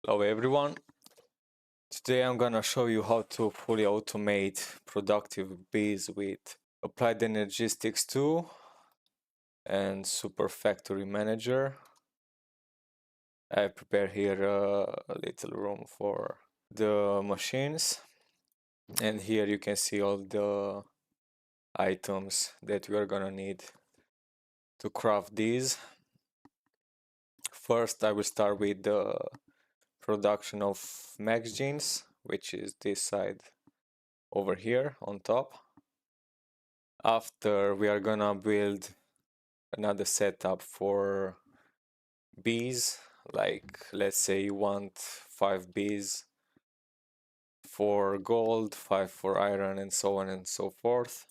Hello everyone. Today I'm gonna show you how to fully automate productive bees with Applied Energistics 2 and Super Factory Manager. I prepare here a little room for the machines, and here you can see all the items that we are gonna need to craft these. First, I will start with the production of max genes, which is this side over here on top. After, we are gonna build another setup for bees, like let's say you want 5 bees for gold, 5 for iron, and so on and so forth.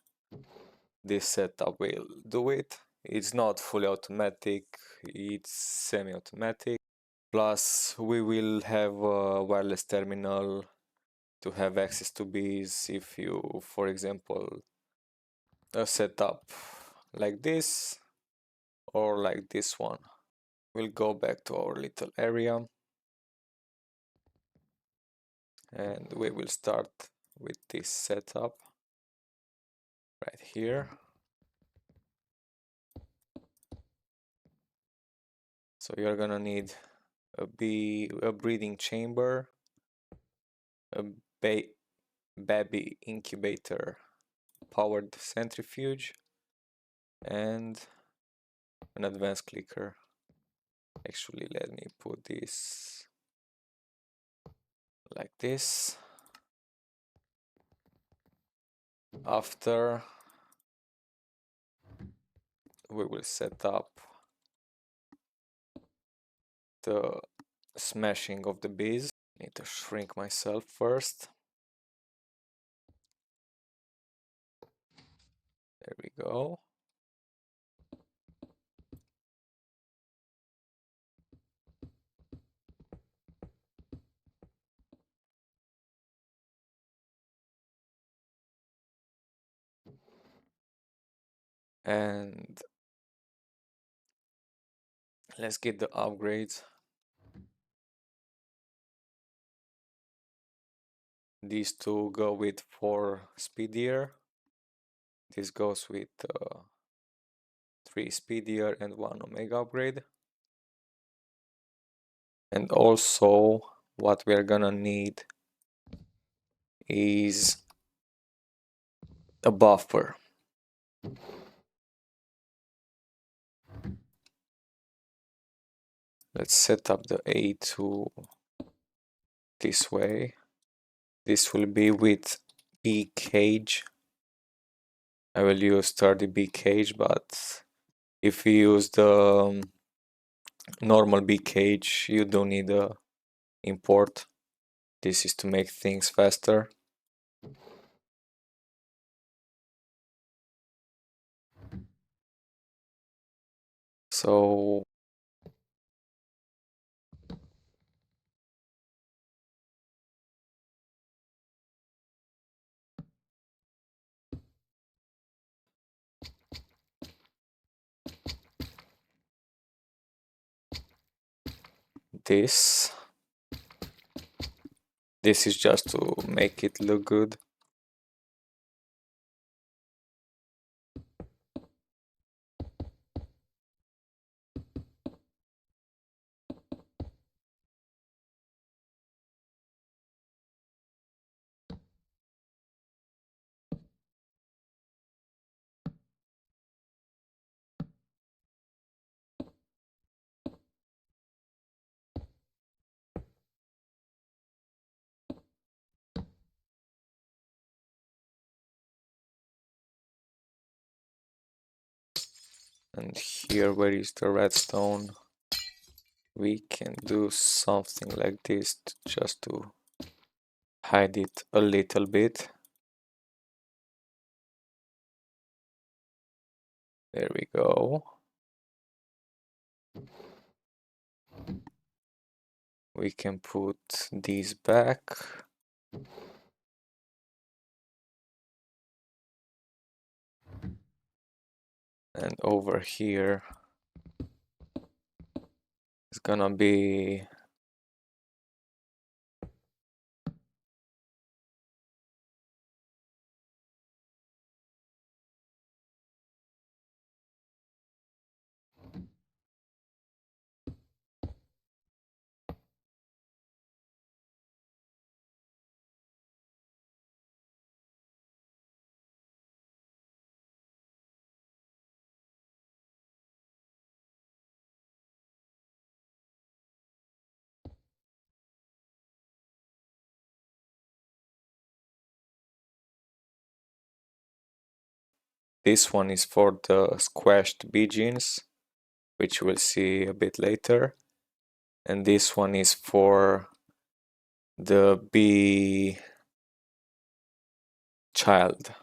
This setup will do it. It's not fully automatic, it's semi-automatic. Plus, we will have a wireless terminal to have access to bees if you, for example, set up like this or like this one. We'll go back to our little area and we will start with this setup right here. So you're gonna need a breeding chamber, a baby incubator powered centrifuge, and an advanced clicker. Actually, let me put this like this. After, we will set up the smashing of the bees. Need to shrink myself first. There we go. And let's get the upgrades. These two go with 4 speedier. This goes with 3 speedier and 1 omega upgrade. And also what we're gonna need is a buffer. Let's set up the AE2 this way. This will be with bee cage. I will use 30 bee cage, but if you use the normal bee cage, you don't need a import. This is to make things faster. So this is just to make it look good. And here, where is the redstone? We can do something like this just to hide it a little bit. There we go. We can put these back. And over here is gonna be This one is for the squashed bee genes, which we'll see a bit later. And this one is for the bee child.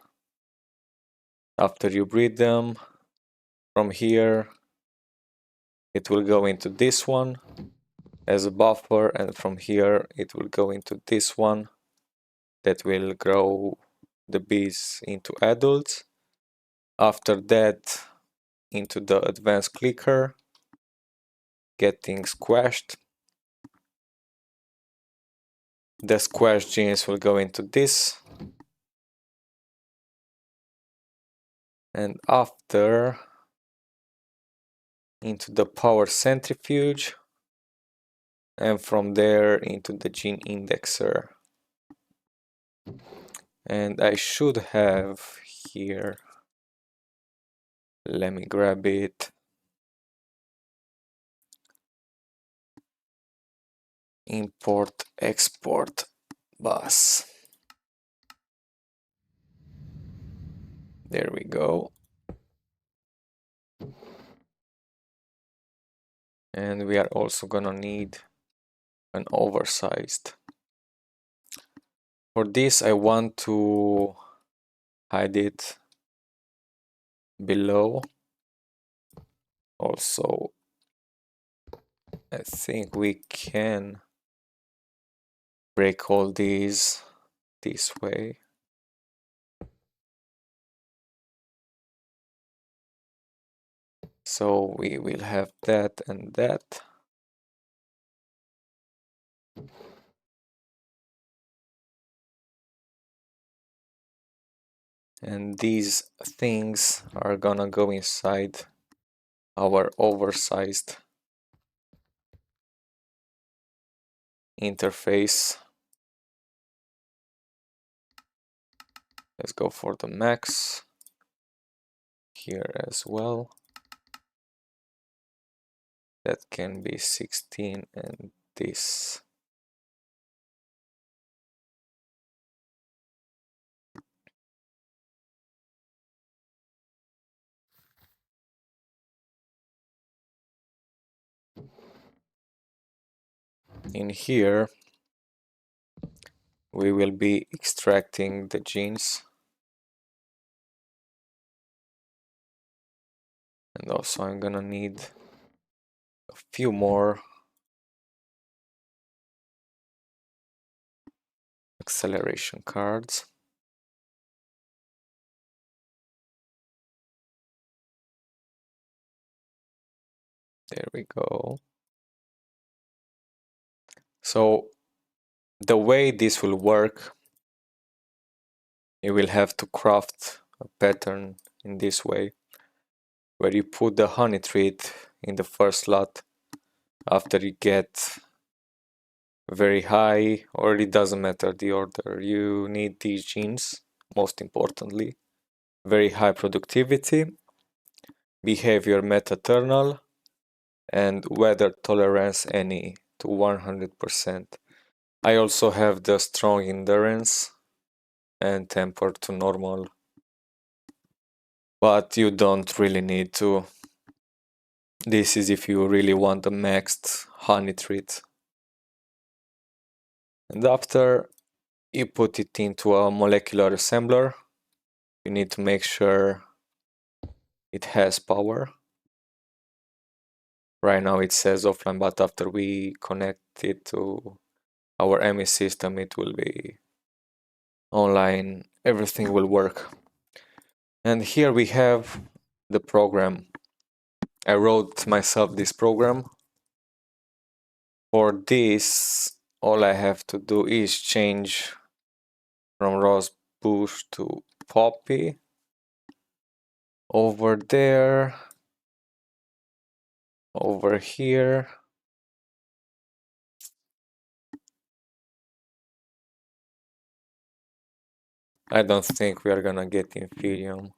After you breed them, from here, it will go into this one as a buffer, and from here it will go into this one that will grow the bees into adults. After that, into the advanced clicker, getting squashed. The squashed genes will go into this, and after into the power centrifuge, and from there into the gene indexer. And I should have here, let me grab it, import export bus. There we go. And we are also gonna need an oversized. For this I want to hide it below. Also, I think we can break all these this way. So we will have that and that. And these things are gonna go inside our oversized interface. Let's go for the max here as well. That can be 16 and this. In here, we will be extracting the genes. And also I'm gonna need a few more acceleration cards. There we go. So the way this will work, you will have to craft a pattern in this way, where you put the honey treat in the first slot. After you get very high, or it doesn't matter the order, you need these genes, most importantly. Very high productivity, behavior metaternal, and weather tolerance any to 100%. I also have the strong endurance and temper to normal, but you don't really need to. This is if you really want the maxed honey treat. And after you put it into a molecular assembler, you need to make sure it has power. Right now it says offline, but after we connect it to our ME system, it will be online. Everything will work. And here we have the program. I wrote myself this program. For this, all I have to do is change from rose bush to poppy. Over there, over here. I don't think we are gonna get Inferium,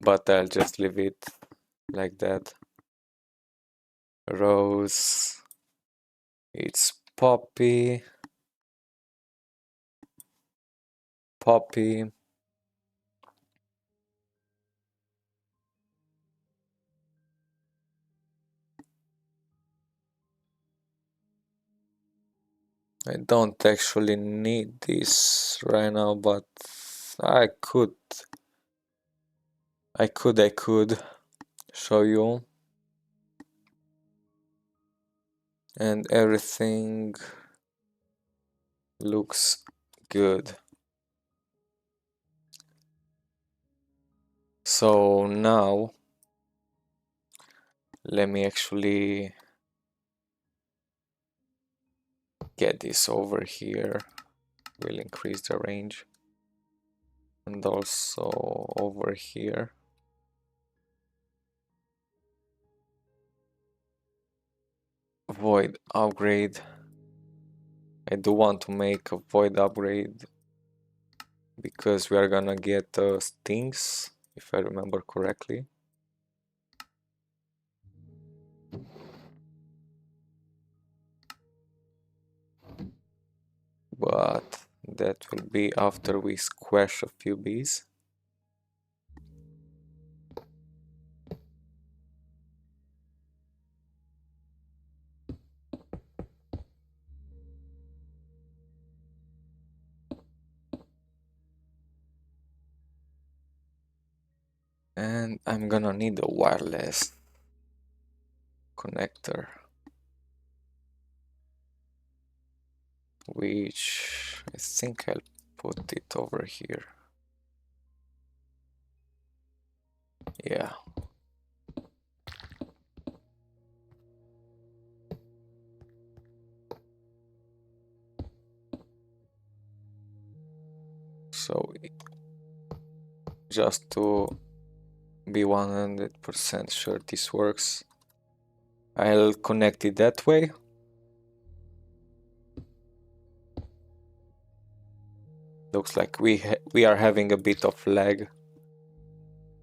but I'll just leave it like that. Rose, it's poppy, poppy, I don't actually need this right now, but I could show you, and everything looks good. So now let me actually get this over here. Will increase the range, and also over here. Void upgrade. I do want to make a void upgrade because we are gonna get stings, if I remember correctly. But that will be after we squash a few bees. And I'm gonna need a wireless connector, which I think I'll put it over here. Yeah. So just to be 100% sure this works, I'll connect it that way. Looks like we are having a bit of lag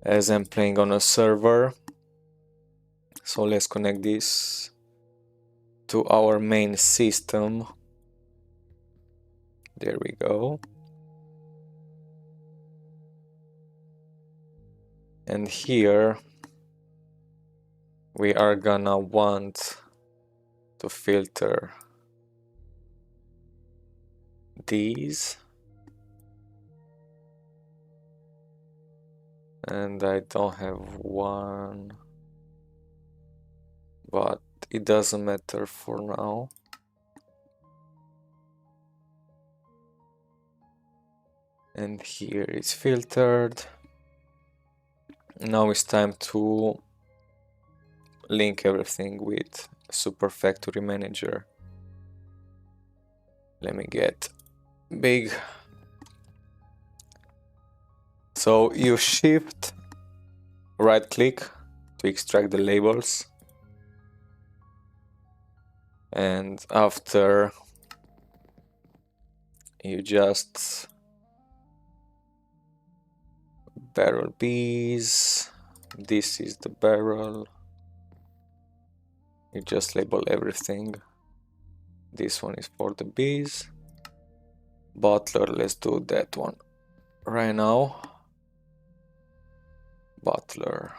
as I'm playing on a server. So let's connect this to our main system. There we go. And here we are gonna want to filter these. And I don't have one, but it doesn't matter for now. And here it's filtered. Now it's time to link everything with Super Factory Manager. Let me get big. So you shift right click to extract the labels, and after you just barrel bees. This is the barrel. You just label everything. This one is for the bees. Butler, let's do that one right now. Butler.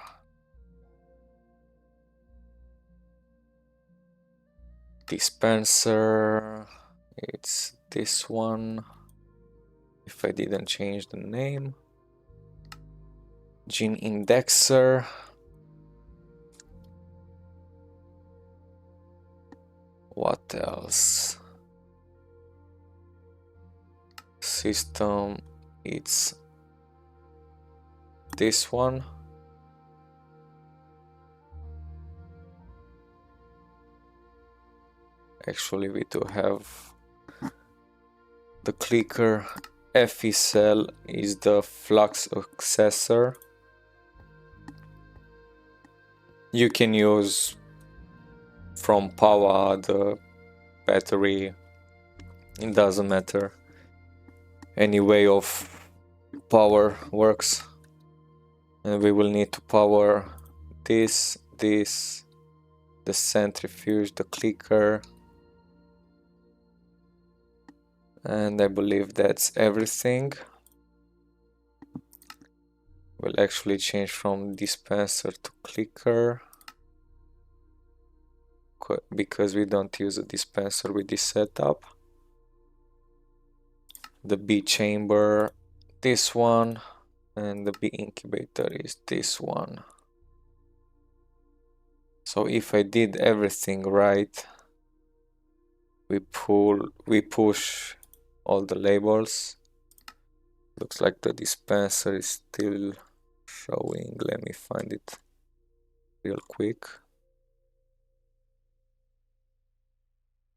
Dispenser, it's this one, if I didn't change the name. Gene indexer. What else? System, it's this one. Actually, we do have the clicker. FE cell is the flux accessor. You can use from power, the battery, it doesn't matter. Any way of power works. And we will need to power this, the centrifuge, the clicker. And I believe that's everything. We'll actually change from dispenser to clicker, because we don't use a dispenser with this setup. the bee chamber, this one, and the bee incubator is this one. So if I did everything right, we push all the labels. Looks like the dispenser is still showing. Let me find it real quick.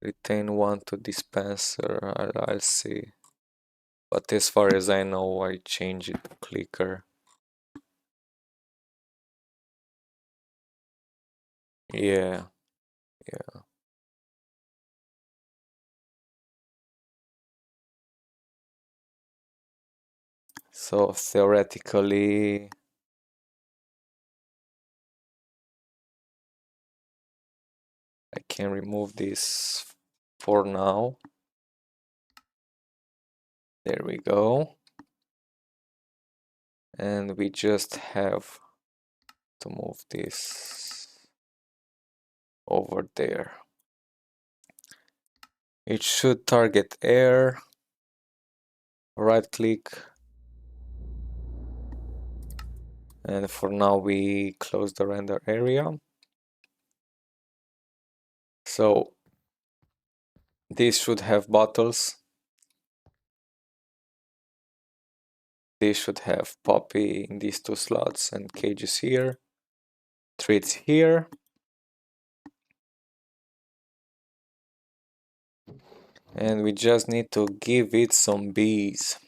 Retain 1 to dispenser, I'll see. But as far as I know, I changed it to clicker. Yeah. So theoretically, I can remove this for now. There we go. And we just have to move this over there. It should target air. Right click. And for now we close the render area. So this should have bottles. This should have poppy in these two slots and cages here. Treats here. And we just need to give it some bees.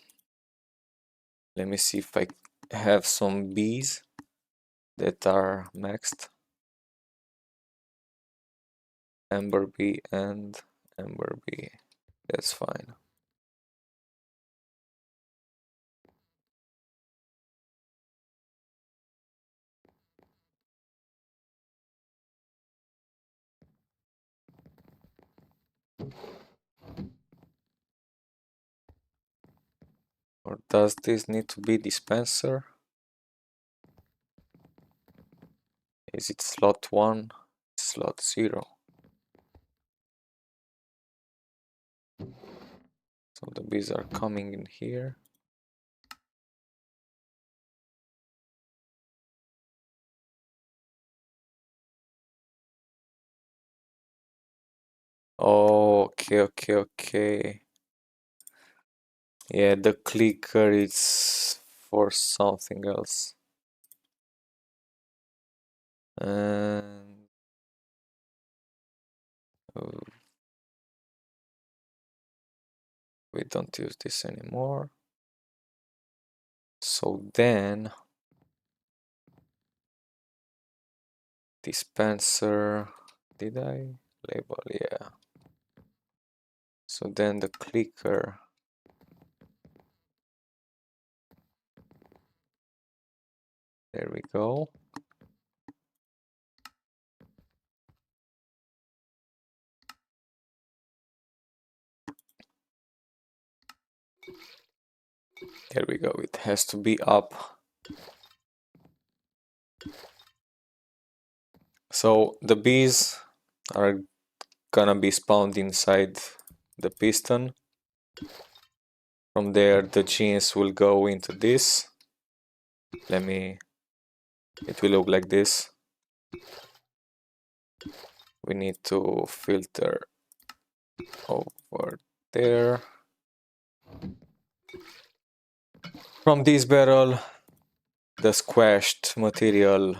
Let me see if I have some bees that are maxed. Amber bee and amber bee. That's fine. Or does this need to be dispenser? Is it slot 1? Slot 0. So the bees are coming in here. Oh, okay. Yeah, the clicker is for something else. And we don't use this anymore. So then dispenser, did I label? Yeah. So then the clicker, there we go. There we go, it has to be up. So the bees are gonna be spawned inside the piston. From there the genes will go into this. It will look like this. We need to filter over there. From this barrel, the squashed material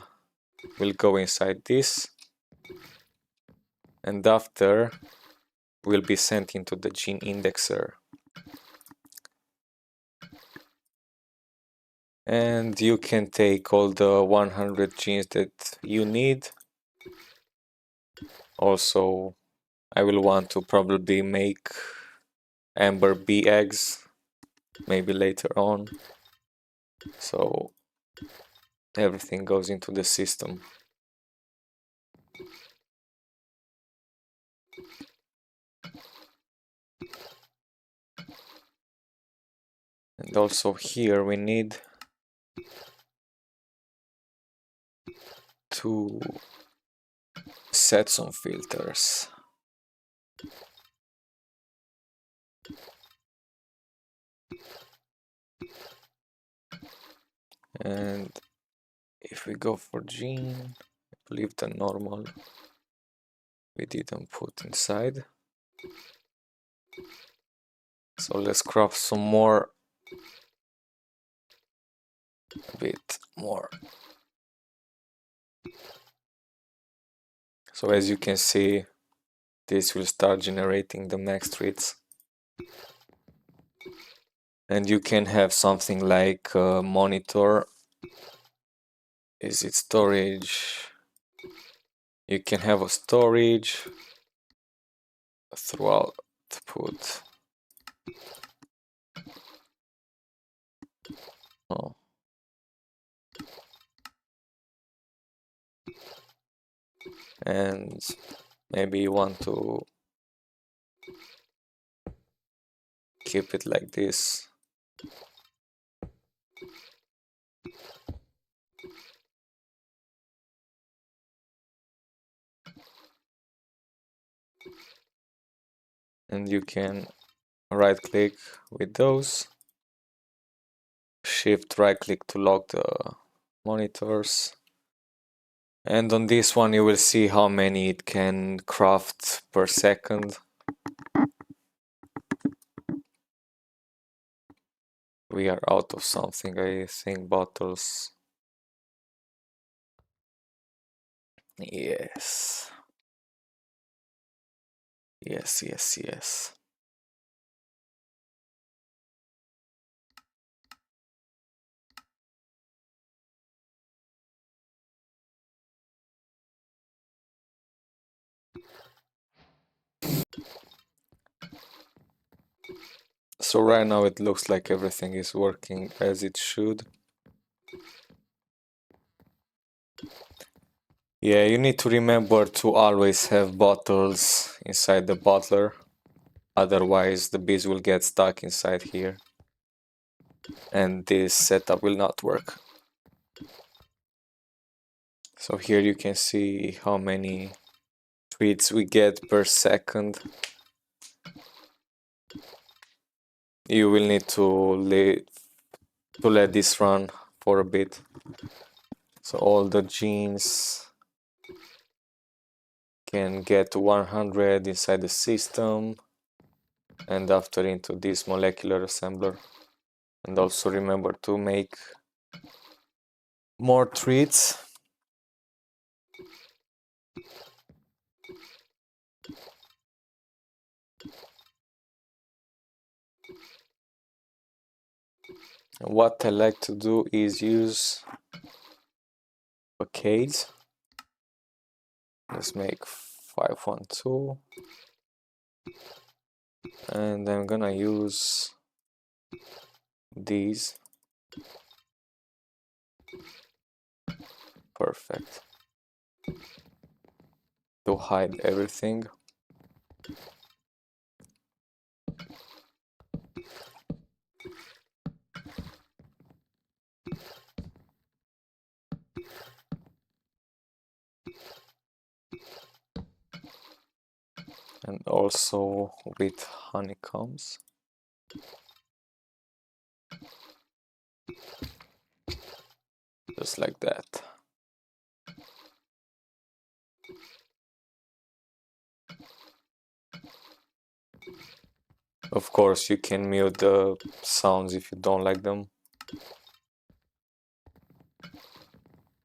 will go inside this, and after will be sent into the gene indexer. And you can take all the 100 genes that you need. Also, I will want to probably make amber bee eggs, maybe later on. So everything goes into the system. And also here we need to set some filters. And if we go for gene, leave the normal we didn't put inside. So let's craft some more, a bit more. So as you can see, this will start generating the max treats. And you can have something like a monitor. Is it storage? You can have a storage throughout output. Oh. And maybe you want to keep it like this. And you can right click with those, shift right click to lock the monitors, and on this one you will see how many it can craft per second. We are out of something, I think, bottles. Yes. Yes. So right now it looks like everything is working as it should. Yeah, you need to remember to always have bottles inside the bottler, otherwise the bees will get stuck inside here and this setup will not work. So here you can see how many tweets we get per second. You will need to let this run for a bit. So all the genes can get to 100 inside the system and after into this molecular assembler. And also remember to make more treats. And what I like to do is use facades. Let's make 512. And I'm gonna use these. Perfect. To hide everything. And also with honeycombs. Just like that. Of course, you can mute the sounds if you don't like them.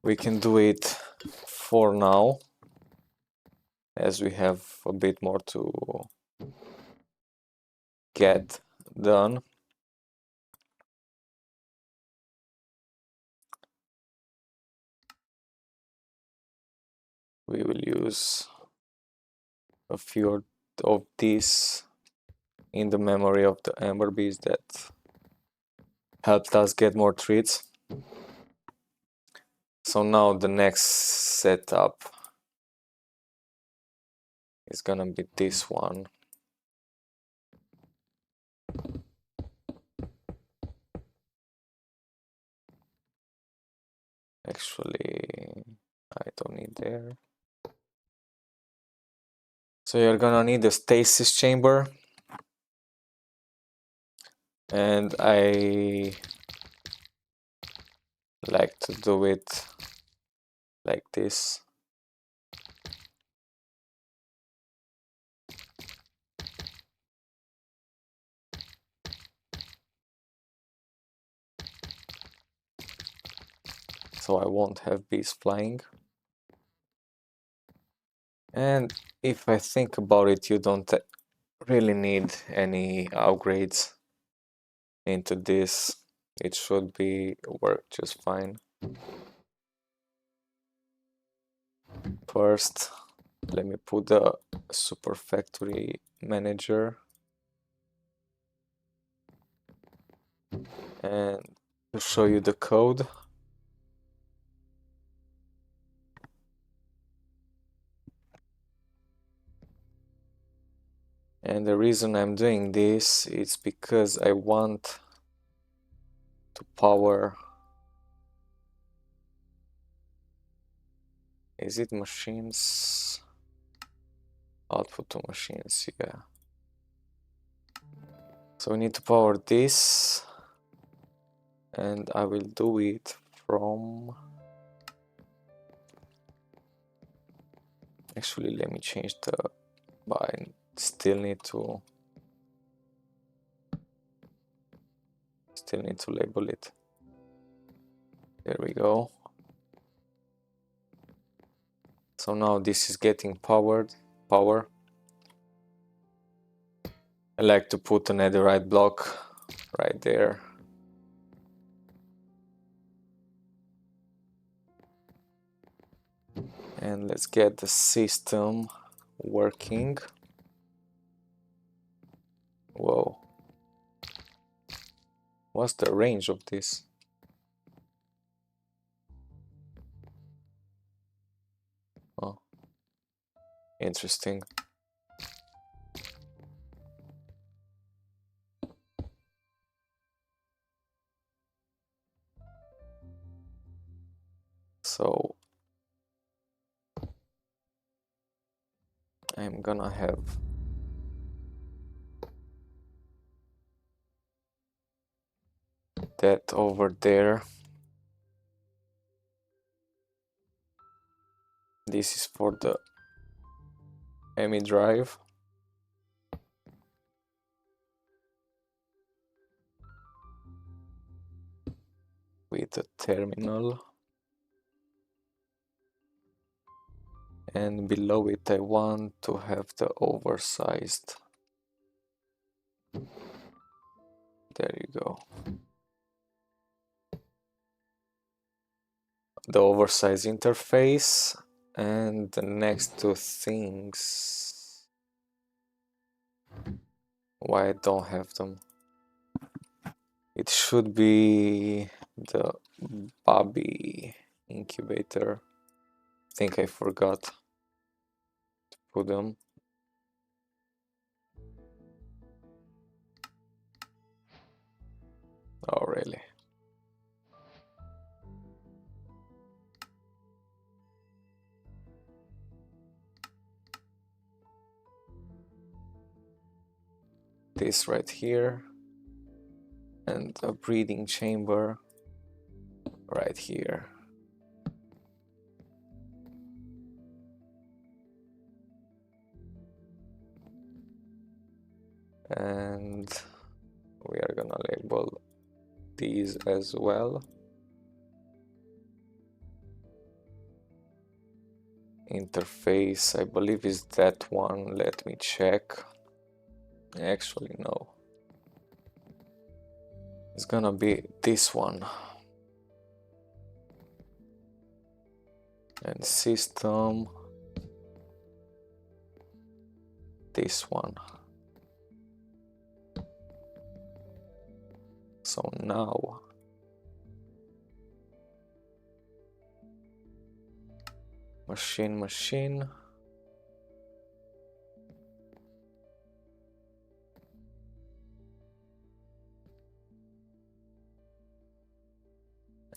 We can do it for now, as we have a bit more to get done. We will use a few of these in the memory of the amber bees that helped us get more treats. So now the next setup is gonna be this one. Actually, I don't need there. So you're gonna need a stasis chamber. And I like to do it like this. So I won't have bees flying. And if I think about it, you don't really need any upgrades into this. It should be work just fine. First, let me put the super factory manager, and to show you the code. And the reason I'm doing this is because I want to power. Is it machines? Output to machines, yeah. So we need to power this, and I will do it from. Actually, let me change the. But I still need to label it. There we go. So now this is getting power. I like to put a netherite block right there. And let's get the system working. Whoa. What's the range of this? Oh, interesting. So I'm gonna have that over there. This is for the ME drive. With a terminal. And below it I want to have the oversized. There you go. The oversized interface, and the next two things. Why I don't have them? It should be the Bobby incubator. I think I forgot to put them. Oh, really? This right here, and a breeding chamber right here. And we are gonna label these as well. Interface, I believe, is that one. Let me check. Actually, no. It's gonna be this one. And system, this one. So now machine,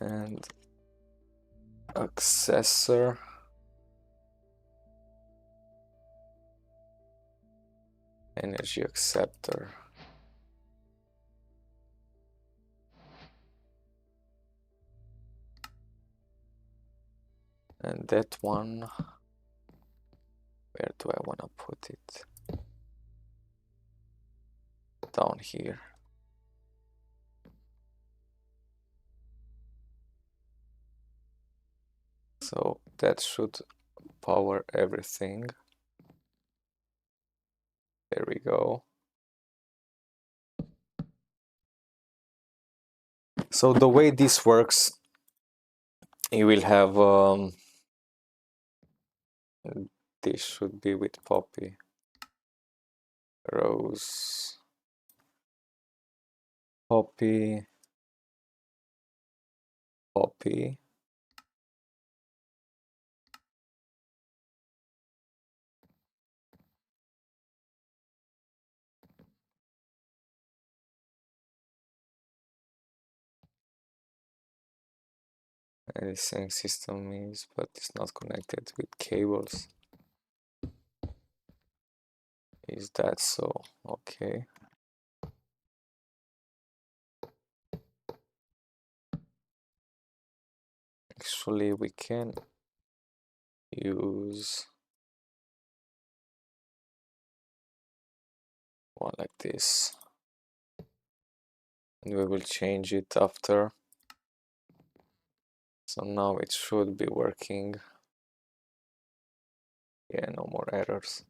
and accessor, energy acceptor. And that one, where do I want to put it? Down here. So that should power everything. There we go. So the way this works, you will have this should be with poppy, rose, poppy, poppy, and the same system is, but it's not connected with cables. Is that so? Okay. Actually, we can use one like this, and we will change it after. So now it should be working. Yeah, no more errors.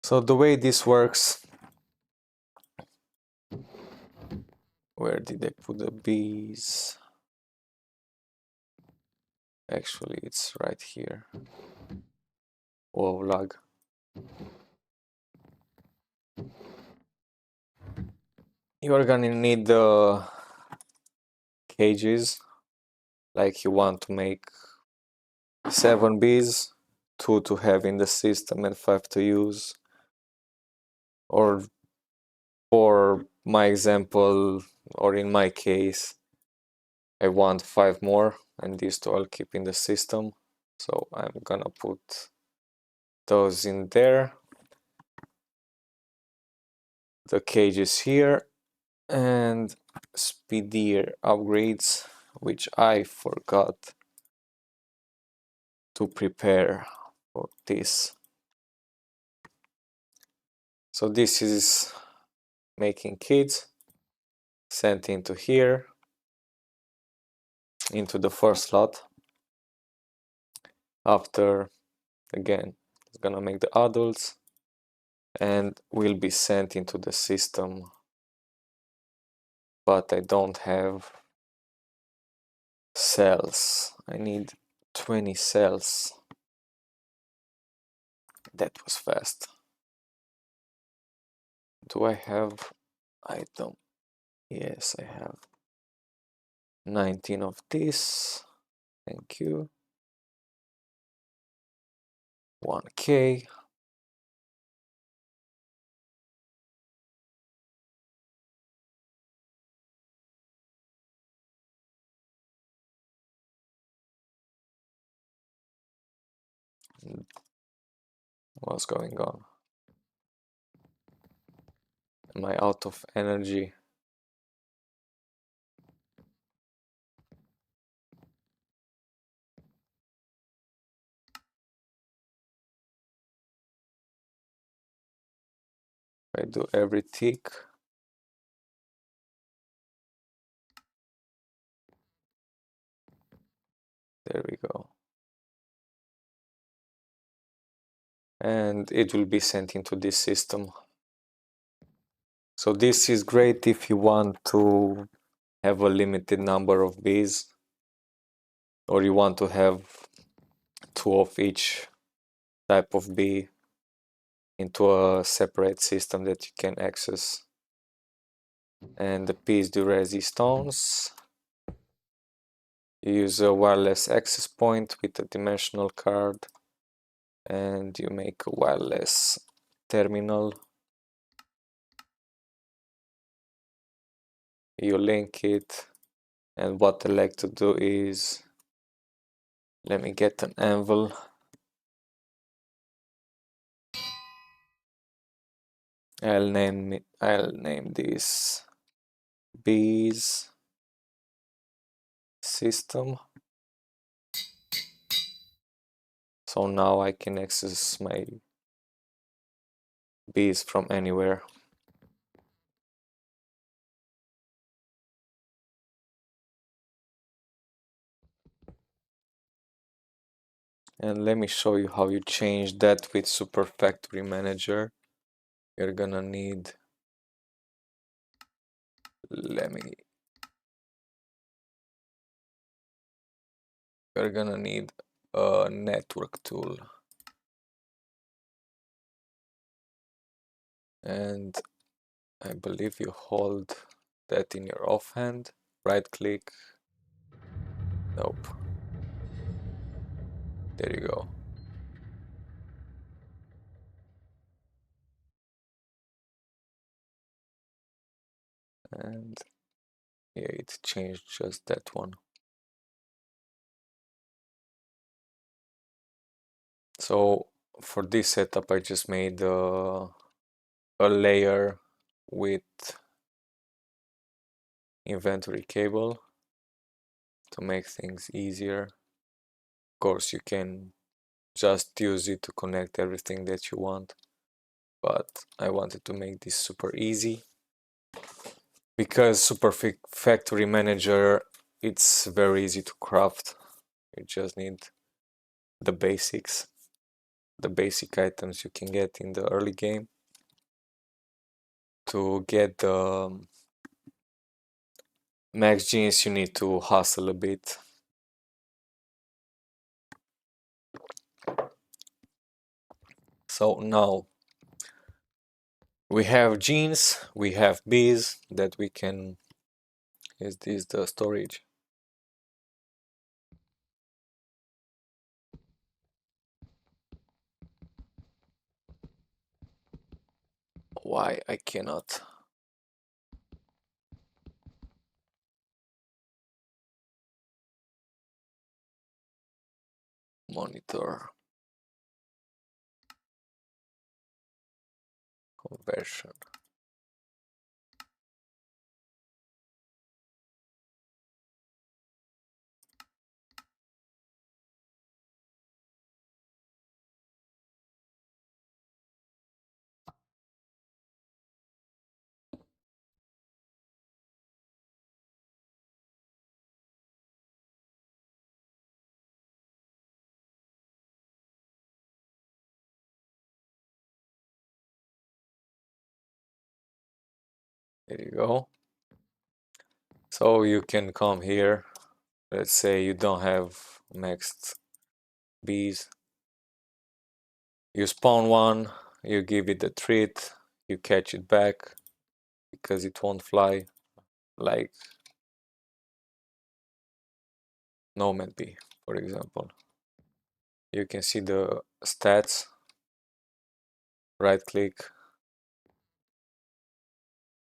So the way this works, where did I put the bees? Actually, it's right here. Whoa, lag. You are gonna need the cages, like you want to make 7 bees, 2 to have in the system and 5 to use. Or for my example, or in my case, I want 5 more, and these 2 I'll keep in the system. So I'm gonna put those in there. The cages here, and speedier upgrades, which I forgot to prepare for this. So this is making kids, sent into here, into the first slot. After, again, it's gonna make the adults and will be sent into the system, but I don't have cells. I need 20 cells. That was fast. Do I have item? Yes, I have 19 of this. Thank you. 1K. What's going on? Am I out of energy? I do every tick. There we go. And it will be sent into this system. So this is great if you want to have a limited number of bees, or you want to have 2 of each type of bee into a separate system that you can access. And the piece de resistance. You use a wireless access point with a dimensional card, and you make a wireless terminal. You link it, and what I like to do is, let me get an anvil. I'll name this Bees System. So now I can access my bees from anywhere. And let me show you how you change that with Super Factory Manager. You're gonna need, you're gonna need a network tool. And I believe you hold that in your offhand, right click. Nope. There you go. And yeah, it changed just that one. So for this setup, I just made a layer with inventory cable to make things easier. Of course, you can just use it to connect everything that you want, but I wanted to make this super easy because Super Factory Manager, it's very easy to craft. You just need the basics, the basic items you can get in the early game. To get the max genes, you need to hustle a bit. So now we have genes, we have bees that we can. Is this the storage? Why I cannot monitor conversion? There you go. So you can come here. Let's say you don't have maxed bees. You spawn one, you give it a treat, you catch it back because it won't fly, like Nomad Bee, for example. You can see the stats, right click,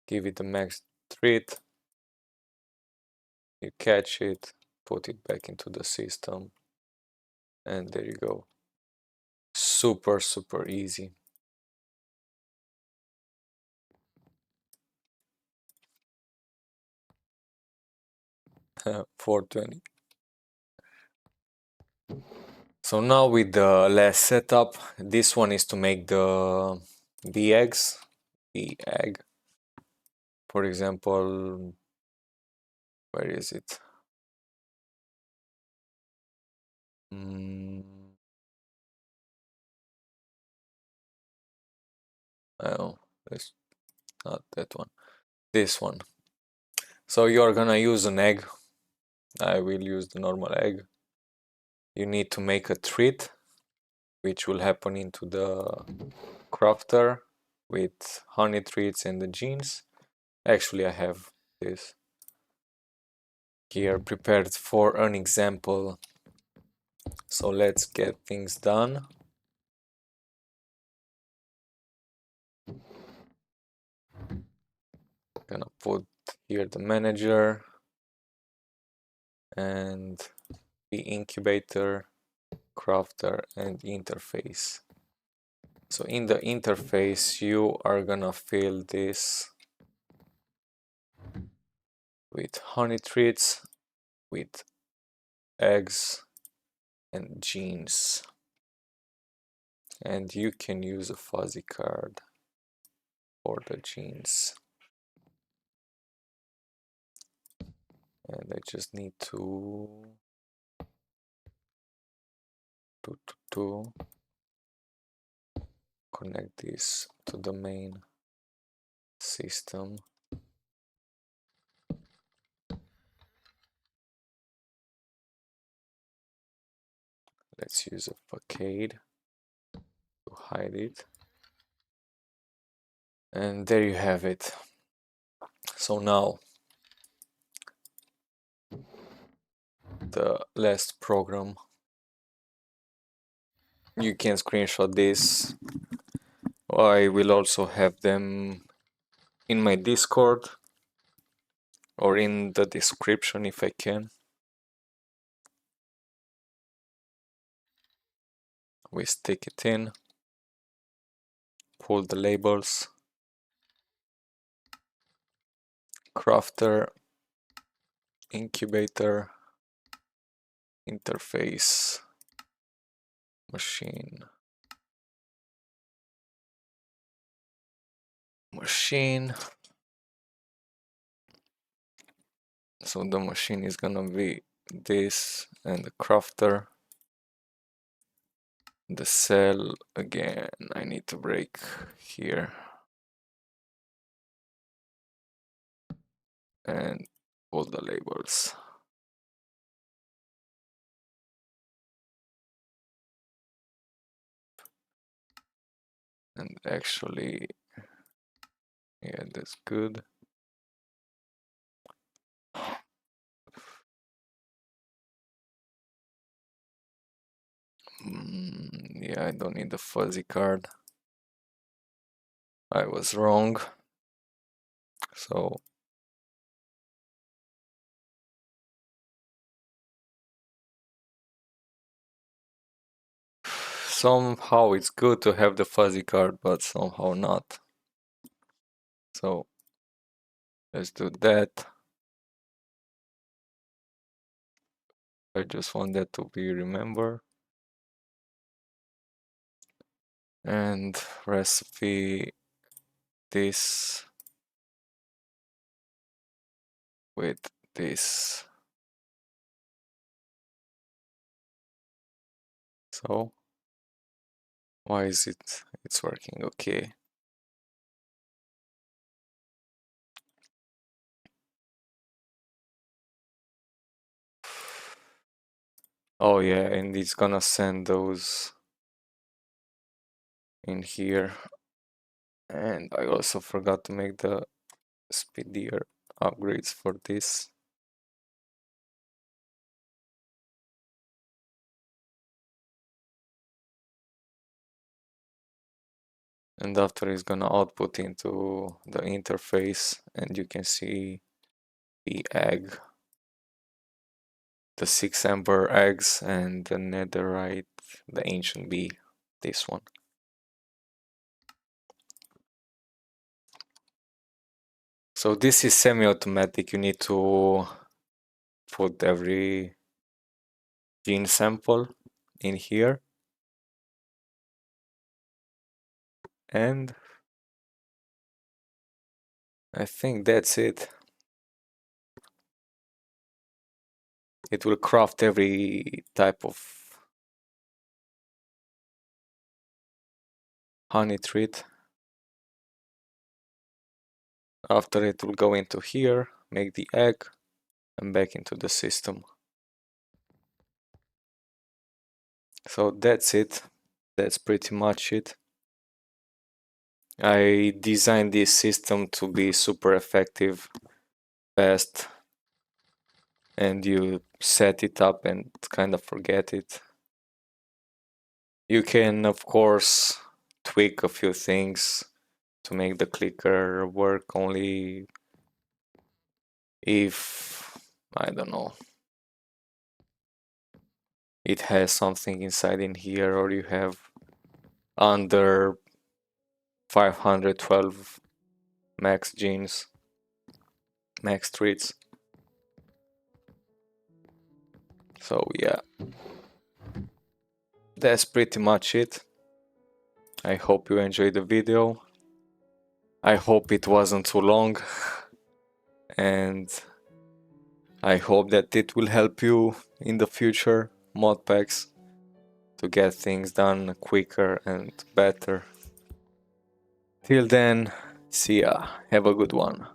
give it a max treat, you catch it, put it back into the system, and there you go. Super, super easy. $4.20. So now with the last setup, this one is to make the eggs, the egg. For example, where is it? Oh, it's not that one. This one. So you're gonna use an egg. I will use the normal egg. You need to make a treat, which will happen into the crafter with honey treats and the genes. Actually, I have this here prepared for an example. So let's get things done. Gonna put here the manager and the incubator, crafter, and interface. So in the interface, you are gonna fill this with honey treats, with eggs and genes. And you can use a fuzzy card for the genes. And I just need to connect this to the main system. Let's use a facade to hide it. And there you have it. So now the last program, you can screenshot this. I will also have them in my Discord or in the description if I can. We stick it in, pull the labels, crafter, incubator, interface, machine, so the machine is gonna be this, and the crafter, the cell again. I need to break here and all the labels. And actually, yeah, that's good. Yeah, I don't need the fuzzy card. I was wrong. So somehow it's good to have the fuzzy card, but somehow not. So let's do that. I just want that to be remembered. And recipe this with this. So why is it's working okay? Oh yeah, and it's gonna send those in here. And I also forgot to make the speedier upgrades for this. And after it's gonna output into the interface, and you can see the egg, the 6 amber eggs, and the netherite, the ancient bee, this one. So this is semi-automatic. You need to put every gene sample in here, and I think that's it. It will craft every type of honey treat. After it will go into here, make the egg, and back into the system. So that's it. That's pretty much it. I designed this system to be super effective, fast, and you set it up and kind of forget it. You can, of course, tweak a few things to make the clicker work only if, I don't know, it has something inside in here, or you have under 512 max genes, max treats. So yeah, that's pretty much it. I hope you enjoyed the video. I hope it wasn't too long, and I hope that it will help you in the future mod packs to get things done quicker and better. Till then, see ya. Have a good one.